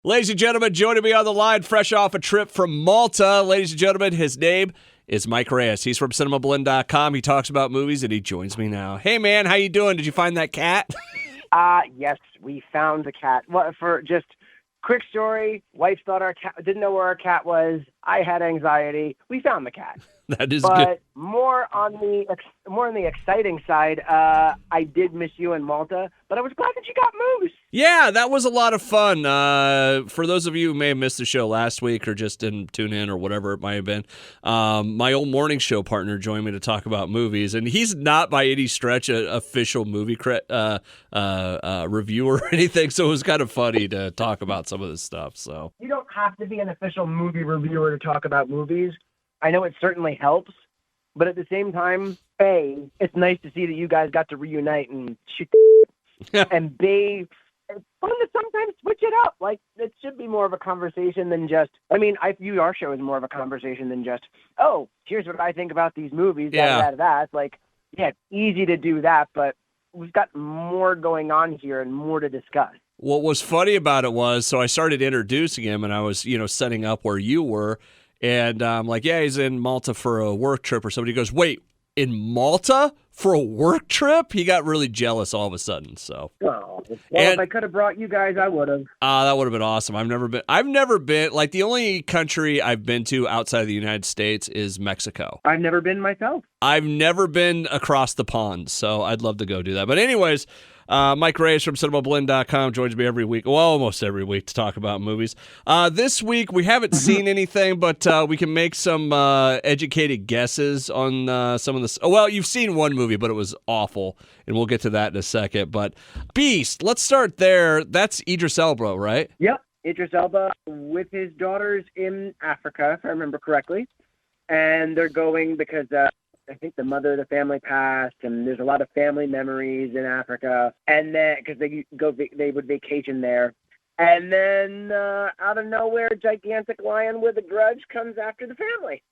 Ladies and gentlemen, joining me on the line, fresh off a trip from Malta. Ladies and gentlemen, his name is Mike Reyes. He's from Cinemablend.com. He talks about movies, and he joins me now. Hey, man, how you doing? Did you find that cat? Yes, we found the cat. Well, for just quick story, wife thought our cat didn't know where our cat was. I had anxiety. We found the cat. That is but good. More on the exciting side. I did miss you in Malta, but I was glad that you got moose. Yeah, that was a lot of fun. For those of you who may have missed the show last week or just didn't tune in or whatever it might have been, my old morning show partner joined me to talk about movies, and he's not by any stretch an official movie reviewer or anything, so it was kind of funny to talk about some of this stuff. So you don't have to be an official movie reviewer to talk about movies. I know it certainly helps, but at the same time, A, it's nice to see that you guys got to reunite and shoot. And B, it's fun to sometimes switch it up. Like, it should be more of a conversation than just, I view our show as more of a conversation than just, oh, here's what I think about these movies, that. It's like, yeah, it's easy to do that, but we've got more going on here and more to discuss. What was funny about it was, so I started introducing him, and I was, setting up where you were, and I'm like, yeah, he's in Malta for a work trip or something. He goes, wait, in Malta for a work trip? He got really jealous all of a sudden. So, if I could have brought you guys, I would have. That would have been awesome. I've never been. Like, the only country I've been to outside of the United States is Mexico. I've never been myself. I've never been across the pond, so I'd love to go do that. But anyways, Mike Reyes from Cinemablend.com joins me every week, well, almost every week, to talk about movies. This week, we haven't seen anything, but we can make some educated guesses on some of this. Oh, well, you've seen one movie, but it was awful, and we'll get to that in a second. But Beast, let's start there. That's Idris Elba, right? Yep, Idris Elba with his daughters in Africa, if I remember correctly. And they're going because I think the mother of the family passed, and there's a lot of family memories in Africa. And then, because they would vacation there. And then, out of nowhere, a gigantic lion with a grudge comes after the family.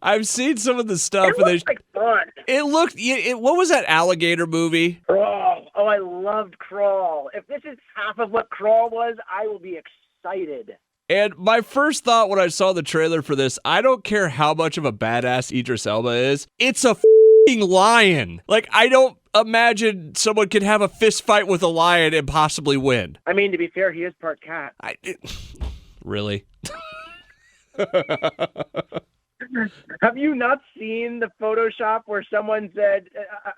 I've seen some of the stuff. It looked like fun. What was that alligator movie? Crawl. Oh, I loved Crawl. If this is half of what Crawl was, I will be excited. And my first thought when I saw the trailer for this, I don't care how much of a badass Idris Elba is, it's a f***ing lion. Like, I don't imagine someone could have a fist fight with a lion and possibly win. I mean, to be fair, he is part cat. Really? Have you not seen the Photoshop where someone said,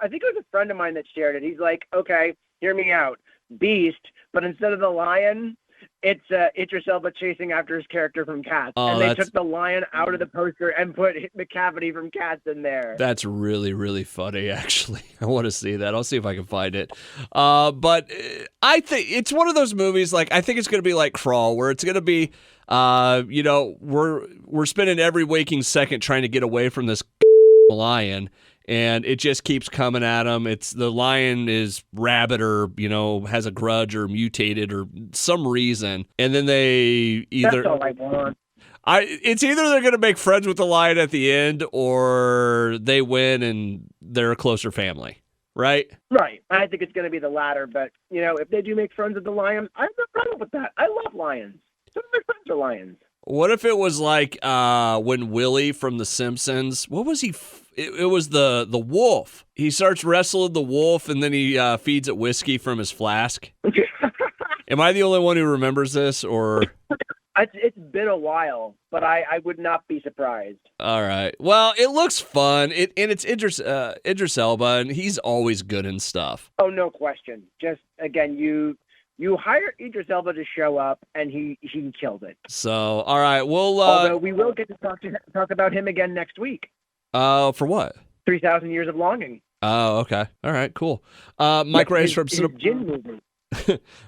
I think it was a friend of mine that shared it. He's like, okay, hear me out. Beast, but instead of the lion, it's Idris Elba chasing after his character from Cats. And they took the lion out of the poster and put McCavity from Cats in there. That's really, really funny, actually. I want to see that. I'll see if I can find it. But I think it's one of those movies, like, I think it's going to be like Crawl, where it's going to be, we're spending every waking second trying to get away from this lion, and it just keeps coming at him. It's the lion is rabid or, has a grudge or mutated or some reason. And then they either... That's all I want. It's either they're going to make friends with the lion at the end or they win and they're a closer family, right? Right. I think it's going to be the latter. But, if they do make friends with the lion, I have no problem with that. I love lions. Some of my friends are lions. What if it was like when Willie from The Simpsons, what was he... It was the wolf. He starts wrestling the wolf, and then he feeds it whiskey from his flask. Am I the only one who remembers this, or? It's been a while, but I would not be surprised. All right. Well, it looks fun, and it's Idris Elba, and he's always good in stuff. Oh, no question. Just, again, you hire Idris Elba to show up, and he killed it. So, all right, we'll... Although we will get to talk about him again next week. For what? 3,000 Years of Longing. Oh, okay. All right, cool. Mike Reyes from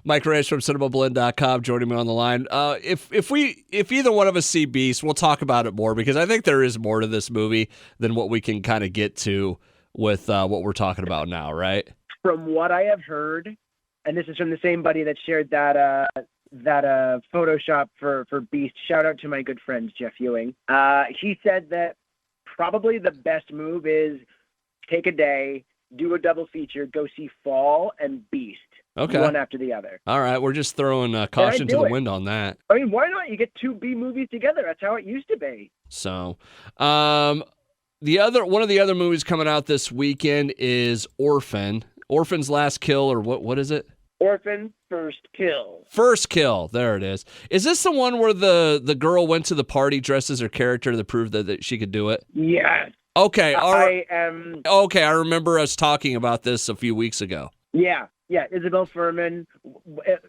Mike Reyes from Cinemablend.com joining me on the line. If either one of us see Beast, we'll talk about it more, because I think there is more to this movie than what we can kind of get to with what we're talking about now, right? From what I have heard, and this is from the same buddy that shared that Photoshop for Beast. Shout out to my good friend Jeff Ewing. He said that probably the best move is take a day, do a double feature, go see Fall and Beast. Okay. one after the other. All right, we're just throwing caution to the wind on that. I mean, why not? You get 2 B movies together. That's how it used to be. So, one of the other movies coming out this weekend is Orphan's Last Kill, or what is it? Orphan First Kill. First Kill. There it is. Is this the one where the girl went to the party dressed as her character to prove that she could do it? Yes. Okay. All right. Okay, I remember us talking about this a few weeks ago. Yeah. Isabel Furman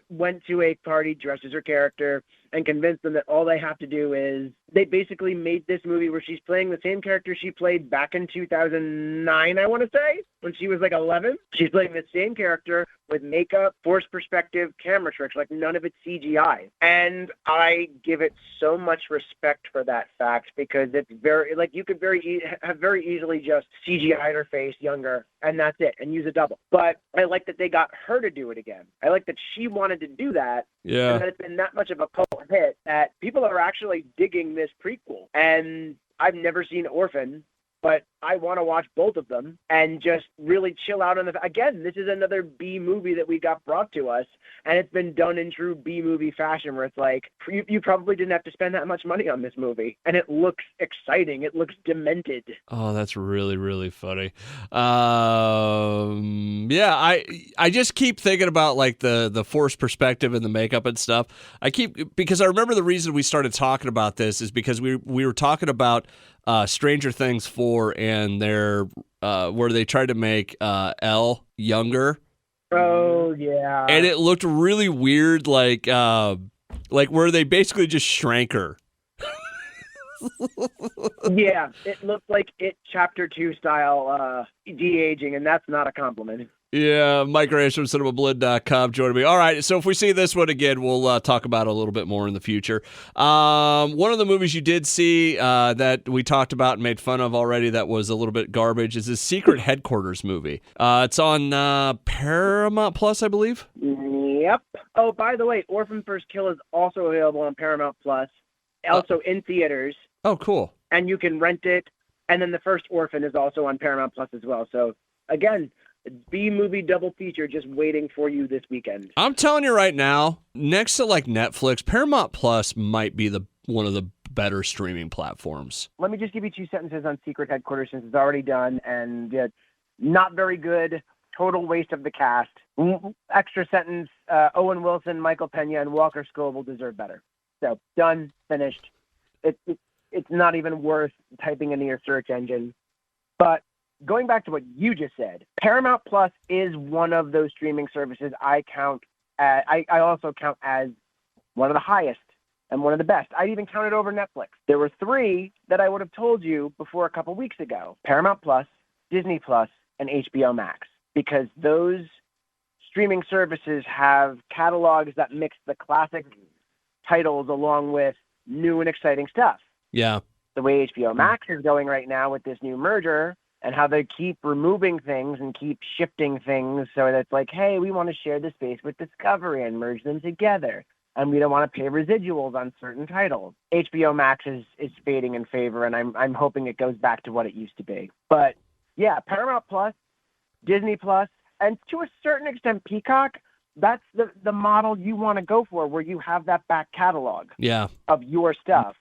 went to a party dressed as her character and convinced them that all they have to do is they basically made this movie where she's playing the same character she played back in 2009, I want to say, when she was like 11. She's playing the same character with makeup, forced perspective, camera tricks, like none of it's CGI. And I give it so much respect for that fact because it's very, like you could have very easily just CGI'd her face younger and that's it and use a double. But I like that they got her to do it again. I like that she wanted to do that. Yeah. And that it's been that much of a cult hit that people are actually digging this prequel. And I've never seen Orphan, but I want to watch both of them and just really chill out on the... Again, this is another B movie that we got brought to us, and it's been done in true B movie fashion where it's like, you probably didn't have to spend that much money on this movie, and it looks exciting. It looks demented. Oh, that's really, really funny. Yeah, I just keep thinking about like the forced perspective and the makeup and stuff. Because I remember the reason we started talking about this is because we were talking about Stranger Things 4 and their where they tried to make Elle younger. Oh yeah. And it looked really weird, like where they basically just shrank her. Yeah, it looked like It Chapter 2 style de-aging, and that's not a compliment. Yeah, Mike Reyes from Cinemablend.com joining me. All right, so if we see this one again, we'll talk about it a little bit more in the future. One of the movies you did see that we talked about and made fun of already that was a little bit garbage is this Secret Headquarters movie. It's on Paramount Plus, I believe. Yep. Oh, by the way, Orphan First Kill is also available on Paramount Plus, also in theaters. Oh, cool. And you can rent it. And then the first Orphan is also on Paramount Plus as well. So, again, B-movie double feature just waiting for you this weekend. I'm telling you right now, next to like Netflix, Paramount Plus might be one of the better streaming platforms. Let me just give you 2 sentences on Secret Headquarters since it's already done and not very good, total waste of the cast. Extra sentence, Owen Wilson, Michael Pena, and Walker Scobell deserve better. So, done, finished. It's not even worth typing into your search engine. But going back to what you just said, Paramount Plus is one of those streaming services I also count as one of the highest and one of the best. I'd even count it over Netflix. There were 3 that I would have told you before a couple weeks ago: Paramount Plus, Disney Plus, and HBO Max, because those streaming services have catalogs that mix the classic titles along with new and exciting stuff. Yeah. The way HBO Max is going right now with this new merger and how they keep removing things and keep shifting things so that it's like, hey, we want to share the space with Discovery and merge them together. And we don't want to pay residuals on certain titles. HBO Max is fading in favor, and I'm hoping it goes back to what it used to be. But yeah, Paramount Plus, Disney Plus, and to a certain extent Peacock, that's the model you want to go for, where you have that back catalog of your stuff.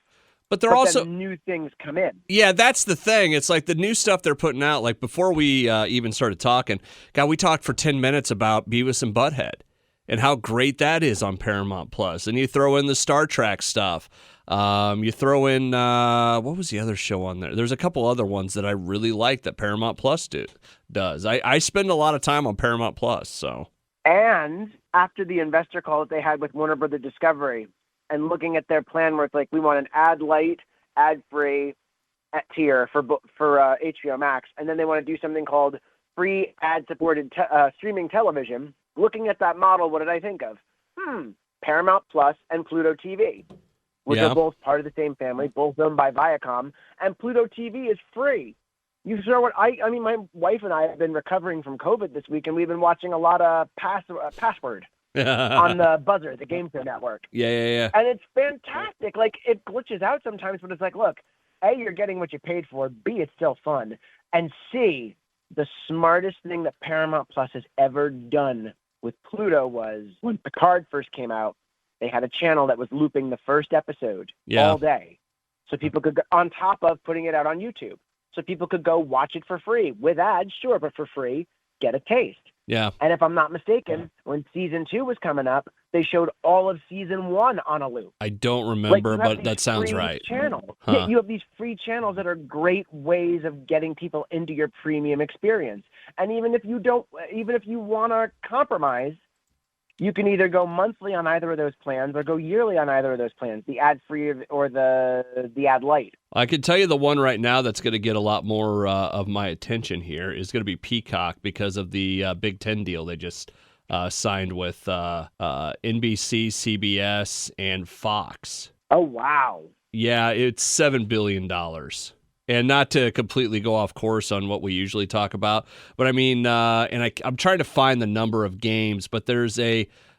But also then new things come in. Yeah, that's the thing. It's like the new stuff they're putting out. Like before we even started talking, we talked for 10 minutes about Beavis and Butthead and how great that is on Paramount Plus. And you throw in the Star Trek stuff. You throw in, what was the other show on there? There's a couple other ones that I really like that Paramount Plus does. I spend a lot of time on Paramount Plus. So. And after the investor call that they had with Warner Brothers Discovery, and looking at their plan where it's like, we want an ad-light, ad-free tier for HBO Max, and then they want to do something called free ad-supported streaming television. Looking at that model, what did I think of? Paramount Plus and Pluto TV, which are both part of the same family, both owned by Viacom, and Pluto TV is free. You throw it. I mean, my wife and I have been recovering from COVID this week, and we've been watching a lot of Password. On the Buzzer, the game show network. Yeah. And it's fantastic. Like, it glitches out sometimes, but it's like, look, A, you're getting what you paid for. B, it's still fun. And C, the smartest thing that Paramount Plus has ever done with Pluto was when Picard first came out, they had a channel that was looping the first episode all day. So people could, on top of putting it out on YouTube, so people could go watch it for free with ads, sure, but for free, get a taste. Yeah. And if I'm not mistaken, when season 2 was coming up, they showed all of season 1 on a loop. I don't remember, but that sounds right. Yeah, you have these free channels that are great ways of getting people into your premium experience. And even if you want to compromise, you can either go monthly on either of those plans or go yearly on either of those plans, the ad-free or the ad-light. I can tell you the one right now that's going to get a lot more of my attention here is going to be Peacock because of the Big Ten deal they just signed with NBC, CBS, and Fox. Oh, wow. Yeah, it's $7 billion. And not to completely go off course on what we usually talk about, but I mean, I'm trying to find the number of games, but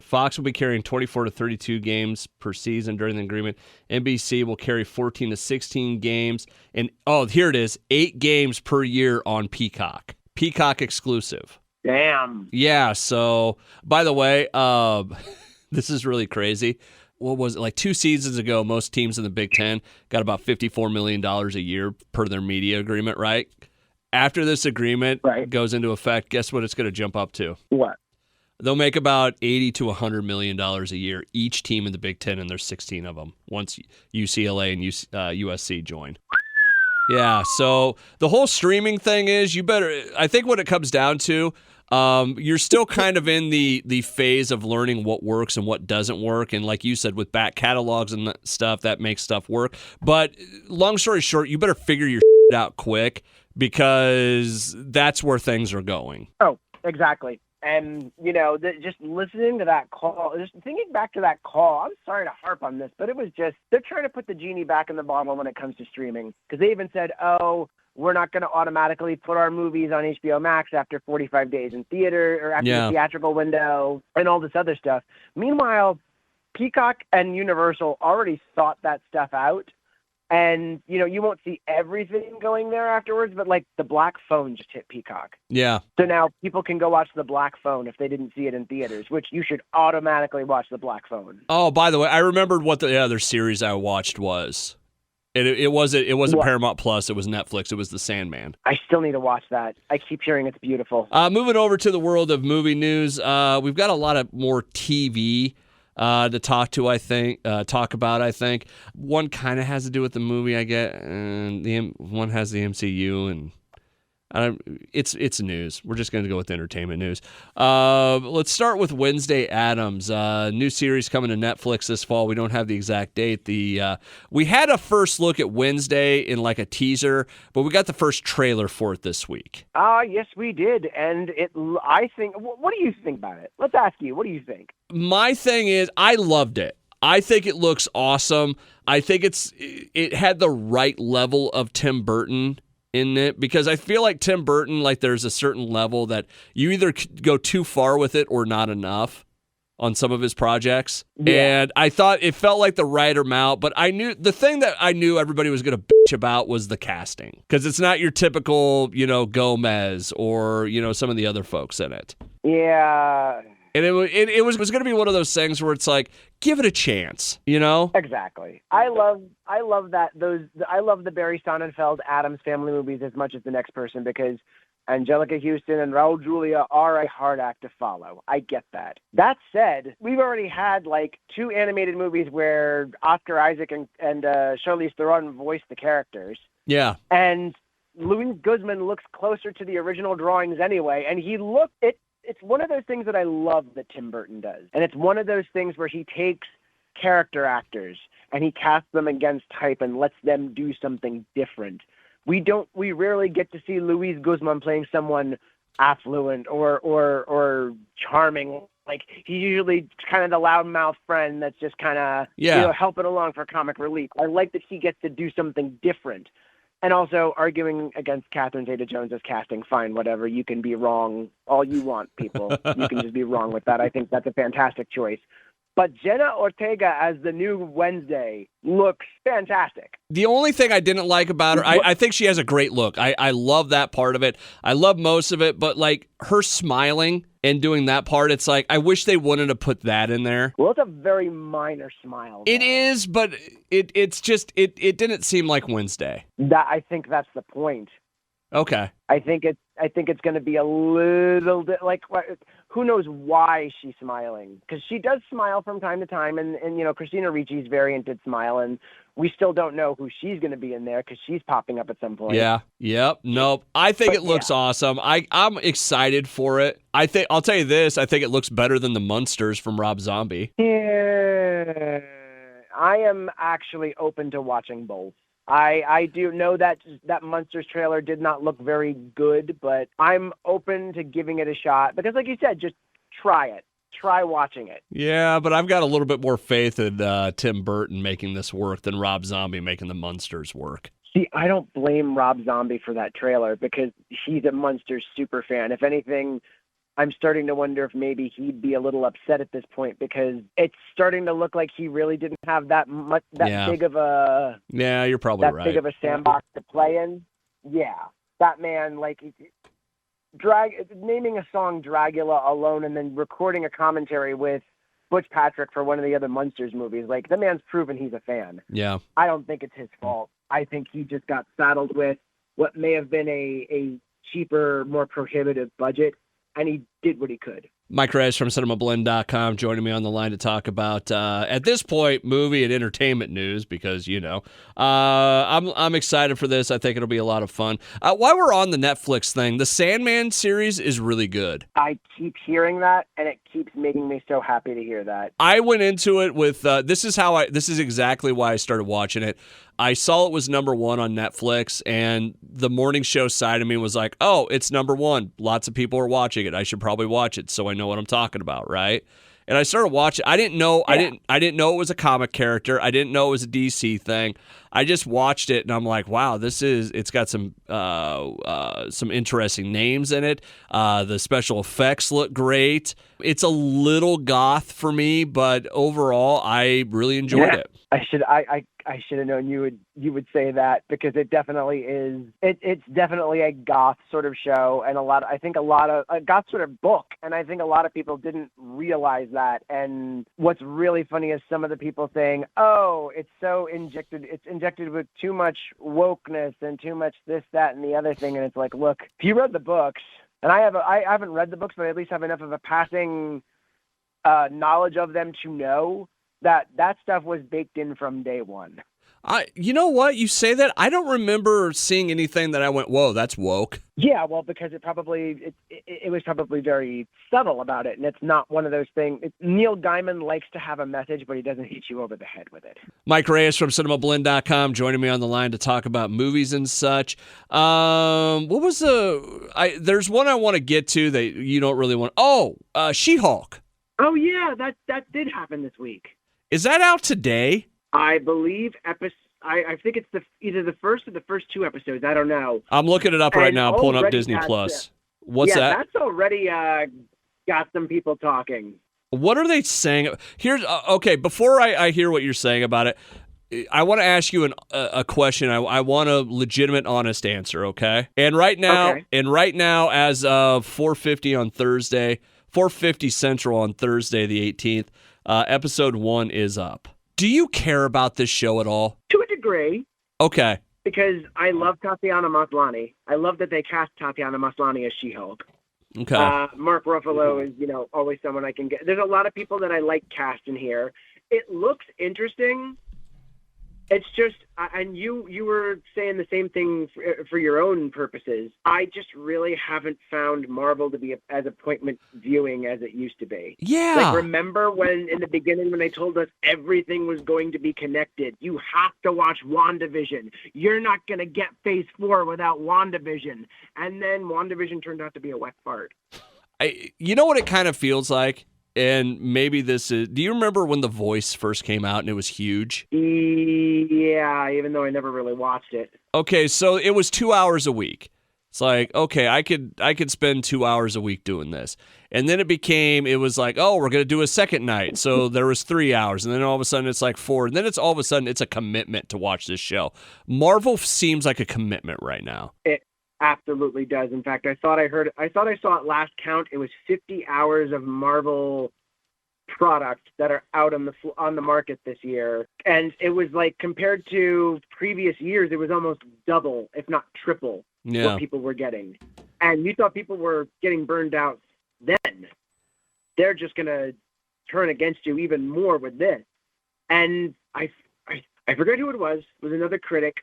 Fox will be carrying 24 to 32 games per season during the agreement. NBC will carry 14 to 16 games. And, here it is, 8 games per year on Peacock. Peacock exclusive. Damn. Yeah, so, by the way, this is really crazy. What was it, like 2 seasons ago, most teams in the Big Ten got about $54 million a year per their media agreement, right? After this agreement goes into effect, guess what it's going to jump up to? What? They'll make about $80 to $100 million a year, each team in the Big Ten, and there's 16 of them, once UCLA and USC join. Yeah, so the whole streaming thing is, I think what it comes down to, you're still kind of in the phase of learning what works and what doesn't work. And like you said, with back catalogs and stuff, that makes stuff work. But long story short, you better figure your shit out quick because that's where things are going. Oh, exactly. And, just listening to that call, just thinking back to that call, I'm sorry to harp on this, but it was just, they're trying to put the genie back in the bottle when it comes to streaming. Because they even said, we're not going to automatically put our movies on HBO Max after 45 days in theater or after the theatrical window and all this other stuff. Meanwhile, Peacock and Universal already thought that stuff out. And, you won't see everything going there afterwards, but like the Black Phone just hit Peacock. Yeah. So now people can go watch the Black Phone if they didn't see it in theaters, which you should automatically watch the Black Phone. Oh, by the way, I remembered what the other series I watched was. It wasn't Paramount Plus. It was Netflix. It was The Sandman. I still need to watch that. I keep hearing it's beautiful. Moving over to the world of movie news, we've got a lot of more TV to talk about. I think one kind of has to do with the movie I get, and one has the MCU, and it's news. We're just going to go with entertainment news. Let's start with Wednesday Addams. New series coming to Netflix this fall. We don't have the exact date. We had a first look at Wednesday in like a teaser, but we got the first trailer for it this week. Yes, we did. And I think, what do you think about it? Let's ask you, what do you think? My thing is, I loved it. I think it looks awesome. I think it had the right level of Tim Burton in it, because I feel like Tim Burton, like there's a certain level that you either go too far with it or not enough on some of his projects. Yeah. And I thought it felt like the right amount, but the thing that I knew everybody was going to bitch about was the casting, because it's not your typical, Gomez or, some of the other folks in it. Yeah. And it was going to be one of those things where it's like, give it a chance, Exactly. I love that I love the Barry Sonnenfeld Addams Family movies as much as the next person, because Angelica Houston and Raul Julia are a hard act to follow. I get that. That said, we've already had like 2 animated movies where Oscar Isaac and Charlize Theron voiced the characters. Yeah. And Luis Guzman looks closer to the original drawings anyway, and it's one of those things that I love that Tim Burton does. And it's one of those things where he takes character actors and he casts them against type and lets them do something different. We rarely get to see Luis Guzman playing someone affluent or charming. Like, he's usually kind of the loudmouth friend that's just kind of helping along for comic relief. I like that he gets to do something different. And also arguing against Catherine Zeta-Jones' casting, fine, whatever. You can be wrong all you want, people. You can just be wrong with that. I think that's a fantastic choice. But Jenna Ortega as the new Wednesday looks fantastic. The only thing I didn't like about her, I think she has a great look. I love that part of it. I love most of it, but like her smiling and doing that part, it's like, I wish they wouldn't have put that in there. Well, it's a very minor smile. It is, but it's just, it didn't seem like Wednesday. I think that's the point. Okay. I think it's going to be a little bit like, who knows why she's smiling? Because she does smile from time to time, and Christina Ricci's variant did smile, and we still don't know who she's going to be in there because she's popping up at some point. Yeah. Yep. Nope. I think it looks awesome. I'm excited for it. I'll tell you this. I think it looks better than the Munsters from Rob Zombie. Yeah. I am actually open to watching both. I do know that Munsters trailer did not look very good, but I'm open to giving it a shot because, like you said, just try it. Try watching it. Yeah, but I've got a little bit more faith in Tim Burton making this work than Rob Zombie making the Munsters work. See, I don't blame Rob Zombie for that trailer because he's a Munsters super fan. If anything, I'm starting to wonder if maybe he'd be a little upset at this point because it's starting to look like he really didn't have that big of a you're probably right. Big of a sandbox to play in. Yeah, that man naming a song Dragula alone and then recording a commentary with Butch Patrick for one of the other Munsters movies. Like, the man's proven he's a fan. Yeah, I don't think it's his fault. I think he just got saddled with what may have been a cheaper, more prohibitive budget. And he did what he could. Mike Reyes from Cinemablend.com joining me on the line to talk about, at this point, movie and entertainment news because, I'm excited for this. I think it'll be a lot of fun. While we're on the Netflix thing, the Sandman series is really good. I keep hearing that, and it keeps making me so happy to hear that. I went into it with, this is exactly why I started watching it. I saw it was number one on Netflix, and the morning show side of me was like, oh, it's number one. Lots of people are watching it. I should probably watch it so I know what I'm talking about, right? And I started watching. I didn't know. Yeah. I didn't know it was a comic character. I didn't know it was a DC thing. I just watched it, and I'm like, wow, it's got some interesting names in it. The special effects look great. It's a little goth for me, but overall, I really enjoyed it. I should have known you would say that because it definitely is. It's definitely a goth sort of show, and a goth sort of book, and I think a lot of people didn't realize that. And what's really funny is some of the people saying, "Oh, it's injected with too much wokeness and too much this, that, and the other thing." And it's like, look, if you read the books, and I haven't read the books, but I at least have enough of a passing knowledge of them to know that stuff was baked in from day one. You know what? You say that. I don't remember seeing anything that I went, whoa, that's woke. Yeah, well, because it was probably very subtle about it, and it's not one of those things. Neil Gaiman likes to have a message, but he doesn't hit you over the head with it. Mike Reyes from Cinemablend.com joining me on the line to talk about movies and such. What was there's one I want to get to that you don't really want. Oh, SheHulk. Oh, yeah, that did happen this week. Is that out today? I believe I think it's either the first or the first two episodes. I don't know. I'm looking it up right now. I'm pulling up Disney Plus. What's that? That's already got some people talking. What are they saying? Here's okay. Before I hear what you're saying about it, I want to ask you a question. I want a legitimate, honest answer. Okay. And right now, as of 4:50 on Thursday, 4:50 Central on Thursday, the 18th. Episode 1 is up. Do you care about this show at all? To a degree. Okay. Because I love Tatiana Maslany. I love that they cast Tatiana Maslany as She-Hulk. Okay. Mark Ruffalo is, always someone I can get. There's a lot of people that I like cast in here. It looks interesting. It's just, and you were saying the same thing for your own purposes. I just really haven't found Marvel to be as appointment viewing as it used to be. Yeah. Like, remember when in the beginning when they told us everything was going to be connected? You have to watch WandaVision. You're not going to get Phase 4 without WandaVision. And then WandaVision turned out to be a wet fart. You know what it kind of feels like? And maybe this is... Do you remember when The Voice first came out and it was huge? Yeah, even though I never really watched it. Okay, so it was 2 hours a week. It's like, okay, I could spend 2 hours a week doing this. And then it was like, oh, we're going to do a second night. So there was 3 hours. And then all of a sudden it's like 4. And then it's all of a sudden it's a commitment to watch this show. Marvel seems like a commitment right now. It absolutely does. In fact, I thought I saw it last count. It was 50 hours of Marvel products that are out on the market this year. And it was like, compared to previous years, it was almost double, if not triple, what people were getting. And you thought people were getting burned out then. They're just going to turn against you even more with this. And I forget who it was. It was another critic.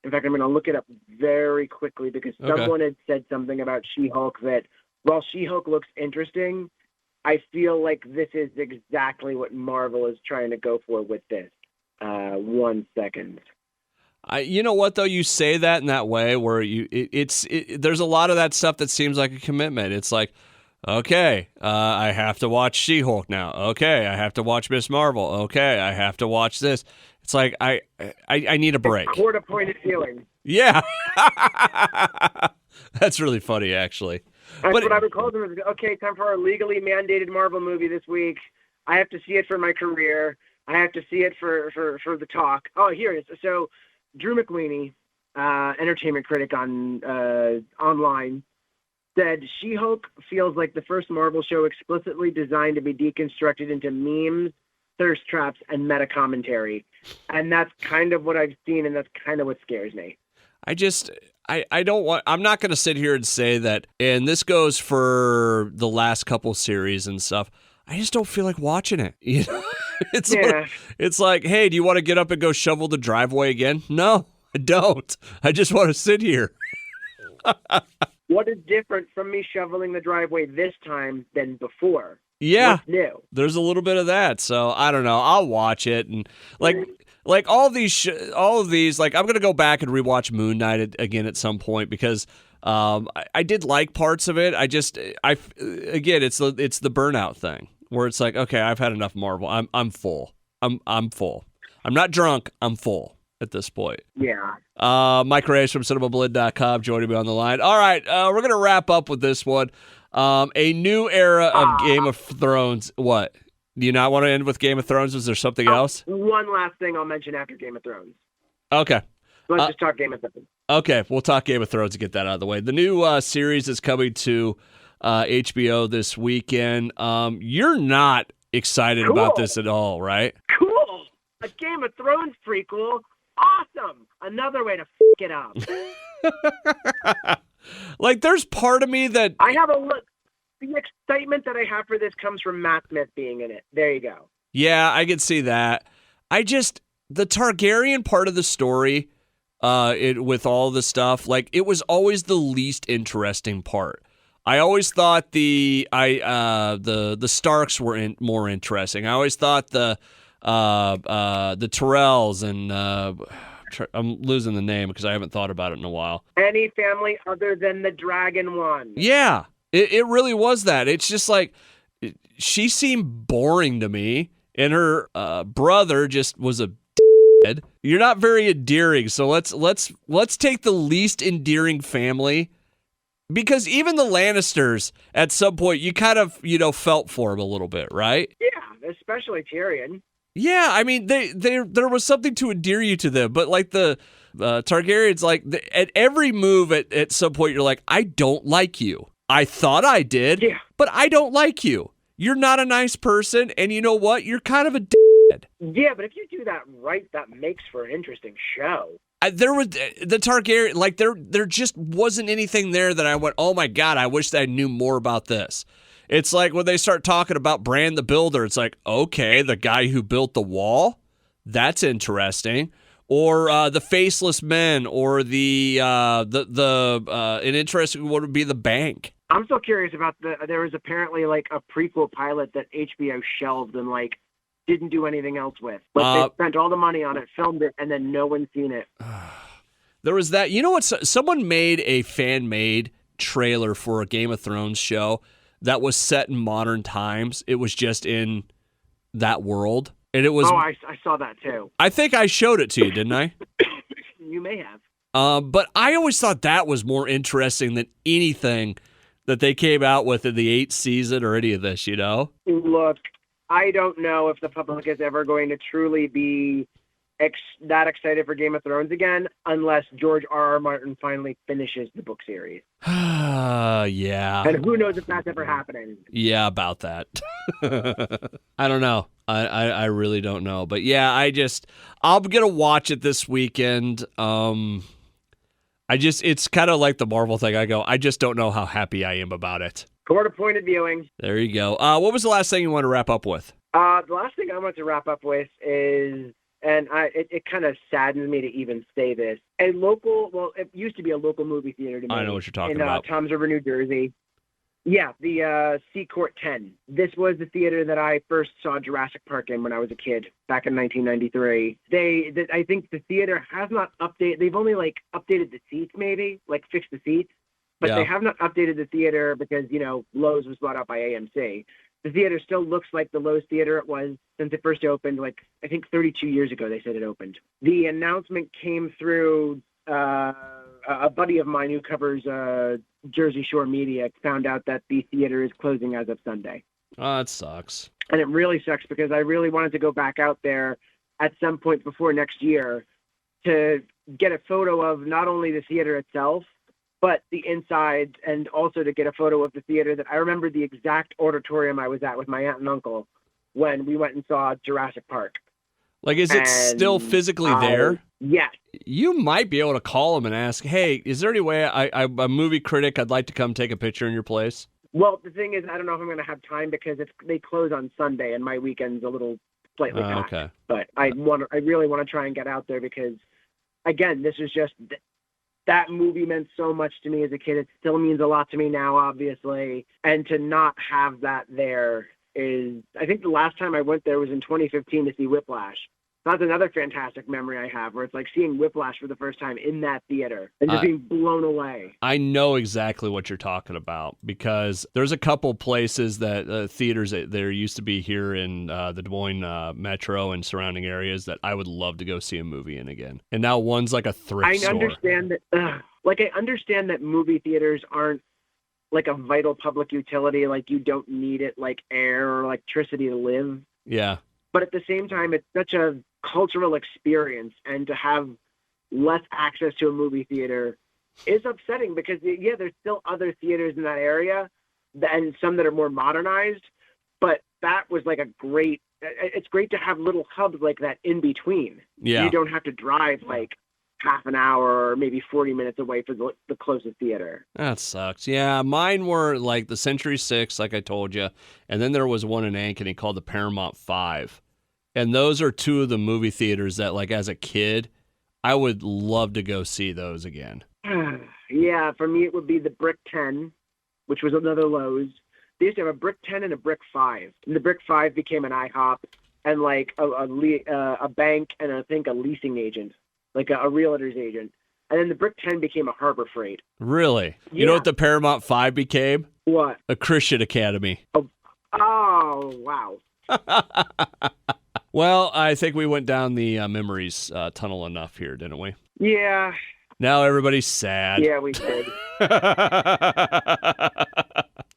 In fact, I'm going to look it up very quickly because someone had said something about SheHulk that while SheHulk looks interesting, I feel like this is exactly what Marvel is trying to go for with this. 1 second. You know what, though? You say that in that way where there's a lot of that stuff that seems like a commitment. It's like, okay, I have to watch She-Hulk now. Okay, I have to watch Miss Marvel. Okay, I have to watch this. It's like, I need a break. It's court-appointed feeling. Yeah. That's really funny, actually. That's what I would call them. Okay, time for our legally mandated Marvel movie this week. I have to see it for my career. I have to see it for the talk. Oh, here it is. So, Drew McWeeny, entertainment critic on online, said She-Hulk feels like the first Marvel show explicitly designed to be deconstructed into memes, thirst traps, and meta commentary. And that's kind of what I've seen, and that's kind of what scares me. I'm not going to sit here and say that, and this goes for the last couple series and stuff, I just don't feel like watching it. You know? It's like, hey, do you want to get up and go shovel the driveway again? No, I don't. I just want to sit here. What is different from me shoveling the driveway this time than before? Yeah, what's new? There's a little bit of that. So I don't know. I'll watch it, and like all of these, like I'm gonna go back and rewatch Moon Knight again at some point because I did like parts of it. Again, it's the burnout thing where it's like, okay, I've had enough Marvel. I'm full. I'm full. I'm not drunk. I'm full at this point. Yeah. Mike Reyes from Cinemablend.com joining me on the line. All right, we're gonna wrap up with this one. A new era of Game of Thrones. What? Do you not want to end with Game of Thrones? Is there something else? One last thing I'll mention after Game of Thrones. Okay. Let's just talk Game of Thrones. Okay, we'll talk Game of Thrones to get that out of the way. The new series is coming to HBO this weekend. You're not excited about this at all, right? Cool. A Game of Thrones prequel. Awesome. Another way to f*** it up. Like, there's part of me that... I have a look. The excitement that I have for this comes from Matt Smith being in it. There you go. Yeah, I can see that. The Targaryen part of the story, with all the stuff, like, it was always the least interesting part. I always thought the Starks were more interesting. I always thought the Tyrells and I'm losing the name because I haven't thought about it in a while. Any family other than the dragon one. Yeah, it really was that. It's just like she seemed boring to me, and her brother just was a d***head. You're not very endearing, so let's take the least endearing family. Because even the Lannisters, at some point, you kind of, felt for them a little bit, right? Yeah, especially Tyrion. Yeah, I mean, there was something to endear you to them. But, like, the Targaryens, like, at every move at some point, you're like, I don't like you. I thought I did, but I don't like you. You're not a nice person, and you know what? You're kind of a d***head. Yeah, but if you do that right, that makes for an interesting show. There was the Targaryen, like there just wasn't anything there that I went, oh my God, I wish I knew more about this. It's like when they start talking about Bran the Builder, it's like, okay, the guy who built the wall, that's interesting. Or the Faceless Men, or an interesting one would be the Bank. I'm still curious about there was apparently like a prequel pilot that HBO shelved and like didn't do anything else with. But they spent all the money on it, filmed it, and then no one's seen it. There was that. You know what? Someone made a fan-made trailer for a Game of Thrones show that was set in modern times. It was just in that world. And it was. Oh, I saw that too. I think I showed it to you, didn't I? You may have. But I always thought that was more interesting than anything that they came out with in the 8th season or any of this, you know? Look, I don't know if the public is ever going to truly be that excited for Game of Thrones again unless George R.R. Martin finally finishes the book series. Yeah. And who knows if that's ever happening. Yeah, about that. I don't know. I really don't know. But yeah, I'm going to watch it this weekend. It's kind of like the Marvel thing. I just don't know how happy I am about it. Court-appointed viewing. There you go. What was the last thing you want to wrap up with? The last thing I want to wrap up with is, and it kind of saddens me to even say this, it used to be a local movie theater to me. I know what you're talking about. In Toms River, New Jersey. Yeah, the Seacourt 10. This was the theater that I first saw Jurassic Park in when I was a kid, back in 1993. I think the theater has not updated. They've only, updated the seats, maybe, fixed the seats. But They have not updated the theater because, Lowe's was bought out by AMC. The theater still looks like the Lowe's theater it was since it first opened, I think 32 years ago they said it opened. The announcement came through a buddy of mine who covers Jersey Shore media found out that the theater is closing as of Sunday. Oh, that sucks. And it really sucks because I really wanted to go back out there at some point before next year to get a photo of not only the theater itself, but the inside, and also to get a photo of the theater that I remember the exact auditorium I was at with my aunt and uncle when we went and saw Jurassic Park. Is it still physically there? Yes. You might be able to call them and ask, hey, is there any way I'm a movie critic, I'd like to come take a picture in your place? Well, the thing is, I don't know if I'm going to have time because they close on Sunday and my weekend's a little slightly packed. Okay. But I really want to try and get out there because, again, this is just... That movie meant so much to me as a kid. It still means a lot to me now, obviously. And to not have that there is... I think the last time I went there was in 2015 to see Whiplash. That's another fantastic memory I have, where it's like seeing Whiplash for the first time in that theater and just being blown away. I know exactly what you're talking about because there's a couple places that theaters that there used to be here in the Des Moines metro and surrounding areas that I would love to go see a movie in again. And now one's like a thrift store. I understand that movie theaters aren't like a vital public utility, like you don't need it like air or electricity to live. Yeah. But at the same time, it's such a cultural experience, and to have less access to a movie theater is upsetting because, yeah, there's still other theaters in that area and some that are more modernized, but that was it's great to have little hubs like that in between. Yeah. You don't have to drive half an hour or maybe 40 minutes away for the closest theater. That sucks. Yeah, mine were the Century 6, like I told you, and then there was one in Ankeny called the Paramount 5. And those are two of the movie theaters that, as a kid, I would love to go see those again. Yeah, for me it would be the Brick 10, which was another Lowe's. They used to have a Brick 10 and a Brick 5. And the Brick 5 became an IHOP and a bank and I think a leasing agent, a realtor's agent. And then the Brick 10 became a Harbor Freight. Really? Yeah. You know what the Paramount 5 became? What? A Christian Academy. Oh wow. Well, I think we went down the memories tunnel enough here, didn't we? Yeah. Now everybody's sad. Yeah, we did.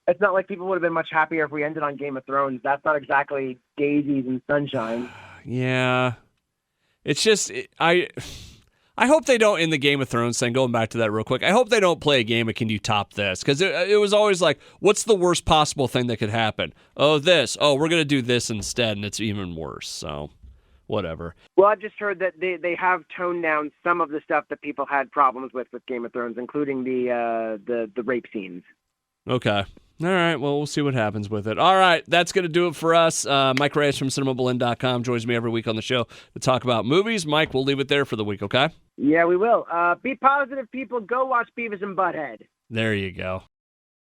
It's not like people would have been much happier if we ended on Game of Thrones. That's not exactly daisies and sunshine. Yeah. It's just, I hope they don't, in the Game of Thrones thing, going back to that real quick, I hope they don't play a game of can you top this? Because it was always what's the worst possible thing that could happen? Oh, this. Oh, we're going to do this instead, and it's even worse. So, whatever. Well, I've just heard that they have toned down some of the stuff that people had problems with Game of Thrones, including the rape scenes. Okay. All right, well, we'll see what happens with it. All right, that's going to do it for us. Mike Reyes from Cinemablend.com joins me every week on the show to talk about movies. Mike, we'll leave it there for the week, okay? Yeah, we will. Be positive, people. Go watch Beavis and Butthead. There you go.